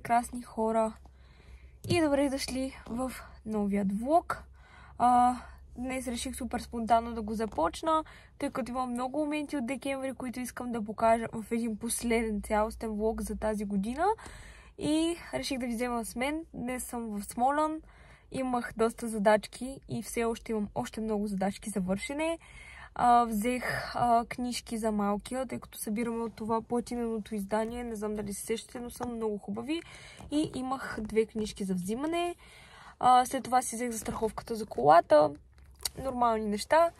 прекрасни хора и добре дошли в новият влог. Днес реших супер спонтанно да го започна, тъй като имам много моменти от декември, които искам да покажа в един последен цялостен влог за тази година. И реших да ви взема с мен. Днес съм в Смолян. Имах доста задачки и все още имам още много задачки за вършене. Взех книжки за малкия, тъй като събираме от това платиненото издание. Не знам дали се сещате, но са много хубави. И имах 2 книжки за взимане. След това си взех застраховката за колата. Нормални неща.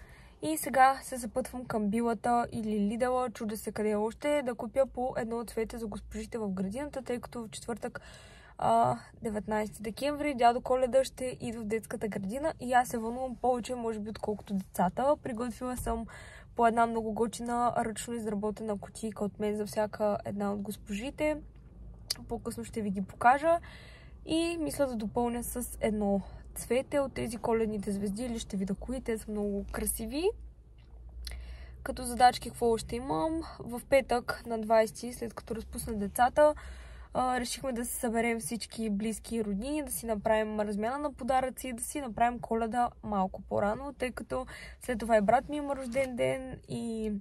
И сега се запътвам към Билата или Лидъла, чудя се къде още, да купя по едно цвете за госпожите в градината, тъй като в четвъртък 19 декември дядо Коледа ще идва в детската градина и аз се вълнувам повече, може би, отколкото децата. Приготвила съм по една много готина ръчно изработена кутийка от мен за всяка една от госпожите. По-късно ще ви ги покажа и мисля да допълня с едно цвете от тези коледните звезди, или ще видя кои, те са много красиви. Като задачки какво ще имам? В петък на 20, след като разпусна децата, решихме да се съберем всички близки и роднини, да си направим размяна на подаръци, да си направим Коледа малко по-рано, тъй като след това и брат ми има рожден ден и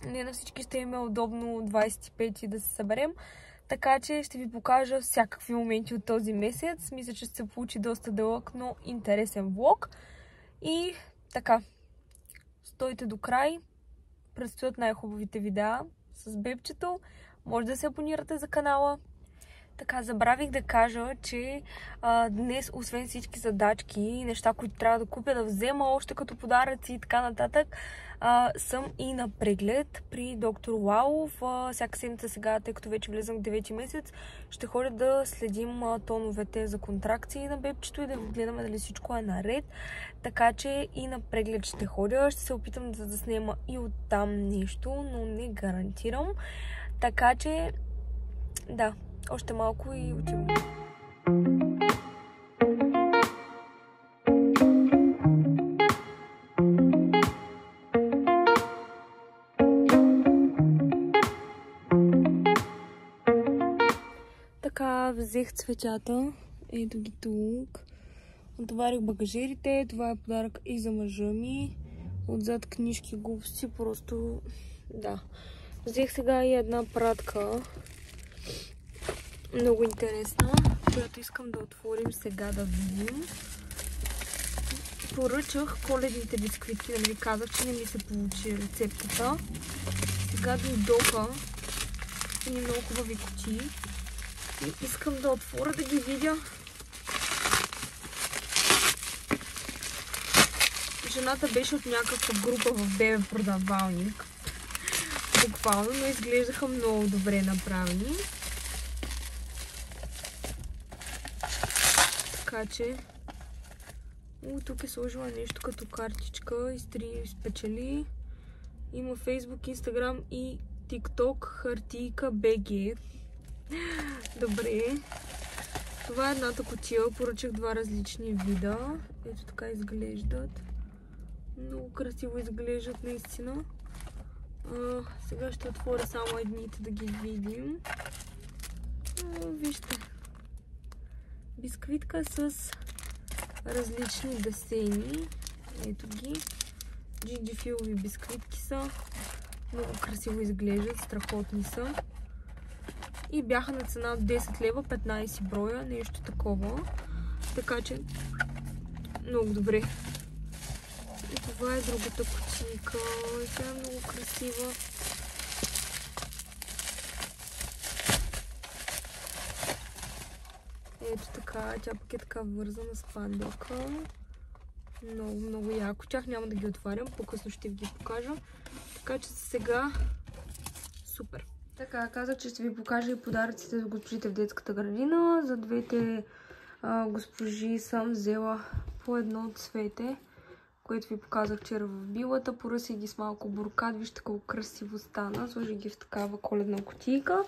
не на всички ще им е удобно 25 да се съберем. Така че ще ви покажа всякакви моменти от този месец. Мисля, че ще се получи доста дълъг, но интересен влог. И така, стойте до край. Предстоят най-хубавите видеа с бебчето. Може да се абонирате за канала. Така, забравих да кажа, че днес, освен всички задачки и неща, които трябва да купя, да взема още като подаръци и така нататък, съм и на преглед при доктор Лалов. Всяка седмица сега, тъй като вече влезам в 9 месец, ще ходя да следим тоновете за контракции на бебчето и да гледаме дали всичко е наред. Така че и на преглед ще ходя. Ще се опитам да заснема и оттам нещо, но не гарантирам. Така че, да, още малко и отивам. Така, взех цветята. Ето ги тук. Отварих багажерите. Това е подарък и за мъжа ми. Отзад книжки, глупости, просто да. Взех сега и една пратка. Много интересна, която искам да отворим сега да видим. Поръчах коледните бисквитки, нали казах, че не ми се получи рецептата. Сега дойдоха едни много хубави кутии и искам да отворя да ги видя. Жената беше от някаква група в бебе продавалник. Буквално, но изглеждаха много добре направени. Така че, тук е сложила нещо като картичка, спечели. Има Facebook, Instagram и TikTok, хартийка BG. Добре. Това е едната кутия, поръчах 2 различни вида. Ето така изглеждат. Много красиво изглеждат наистина. Сега ще отворя само едните да ги видим. Вижте. Бисквитка с различни десени. Ето ги. Джинджифилови бисквитки са. Много красиво изглеждат. Страхотни са. И бяха на цена от 10 лева, 15 броя. Нещо такова. Така че много добре. И това е другата кутийка. Тя е много красива. Ето така, тя пък е така вързана с панделка. Много, много яко. Тях няма да ги отварям, по-късно ще ви ги покажа. Така че сега супер. Така, казах, че ще ви покажа и подаръците за госпожите в детската градина. За двете госпожи съм взела по едно цвете, което ви показах вчера в Билата. Поръсих ги с малко буркат. Вижте колко красиво стана. Сложих ги в такава коледна кутийка.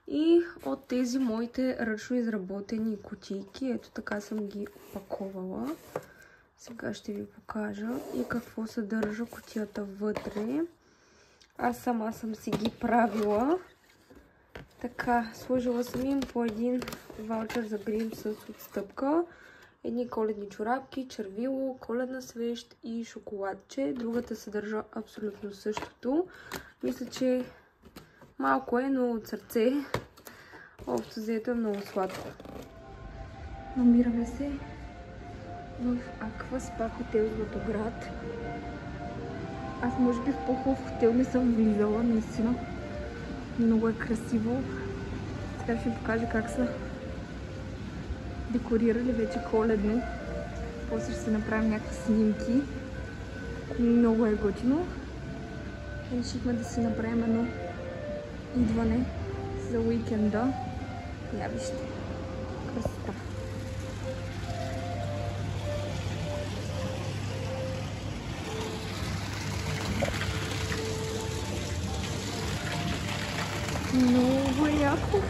И от тези моите ръчно изработени кутийки, ето така съм ги опаковала. Сега ще ви покажа и какво съдържа кутията вътре. Аз сама съм си ги правила. Така, сложила съм им по един ваучер за грим с отстъпка. Едни коледни чорапки, червило, коледна свещ и шоколадче. Другата съдържа абсолютно същото. Мисля, че малко е, но от сърце. Общо взето е много сладко. Намираме се в Аква Спа хотел Златоград. Аз може би в по-хубав хотел не съм влизала, наистина. Много е красиво. Сега ще ви покажа как са декорирали вече коледно. После ще си направим някакви снимки. Много е готино. Решихме да си направим едно идване за уикенда. Я вижте. Красота. Много яко.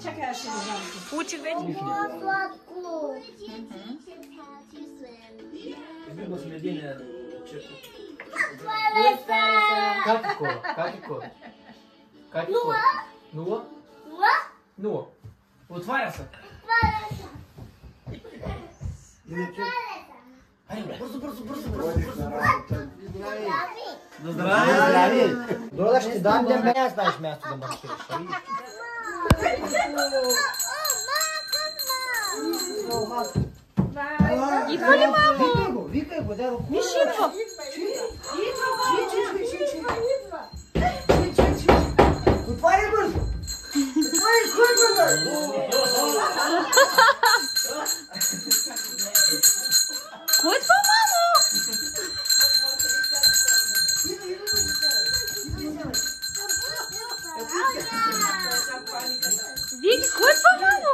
Чакай, аз ще го дам. Получих вече. Сладко. Измигал съм единия чешко. Какво е? Катико. Нула? Нула. Отваря се. Айде, бързо. Здрави. Здравей! Дора ще дам ден, бе, не знаеш място да маркираш. Идва ли, мамо? Викай го, дай го. Виж, идва. Отваряй бързо. Кой е това, мамо? Вики, кой е това, мамо?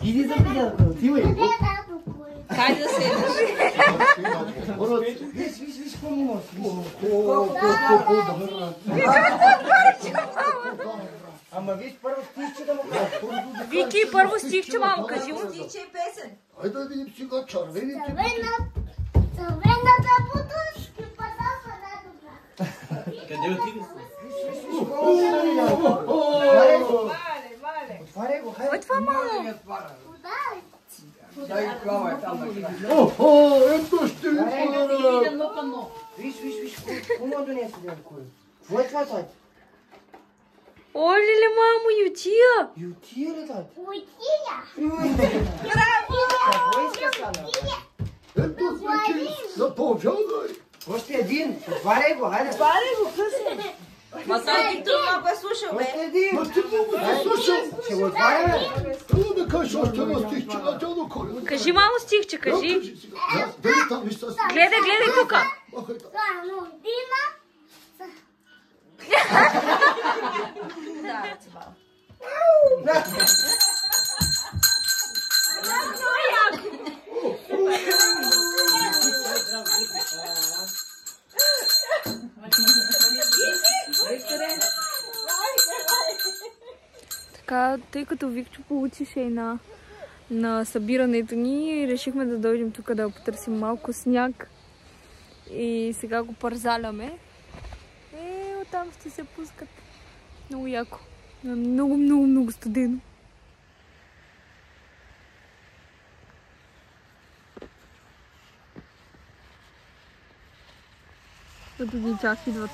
Иди за приятел, отивай. Кай да седиш? Виж, какво ми носи. Ама виж, първо стихче да му кажа. Вики, първо стихче, мамо, кажи му. Стихче и песен. Айде да видим сега червените. Съвременната бутушки, пасаса на добра. Къде отиде? Отваряй го, хайде. Кой е това, мамо? Ето ще ви пара. Виж, какво му донесе да го кури? Какво е това, тати? Ой, леле, мамо, ютия. Ютия ли, тати? Утия! Какво иска сега? Ето вече заповядай. Още един. Отваряй го, хайде. Ма той ти трудно го е слушал, бе. Още един. Ма ти много не слушам. Ще го отваряме. Трябва да кажеш още едно стихче на дядо Коля. Кажи, мамо, стихче, кажи. Дали там вижте си. Гледай тука. Да, Така, тъй като Викчо получише и на събирането ни, решихме да дойдем тук да потърсим малко сняг. И сега го парзаляме. Оттам ще се пускат. Много яко. Много студено. Ето ги чак идват.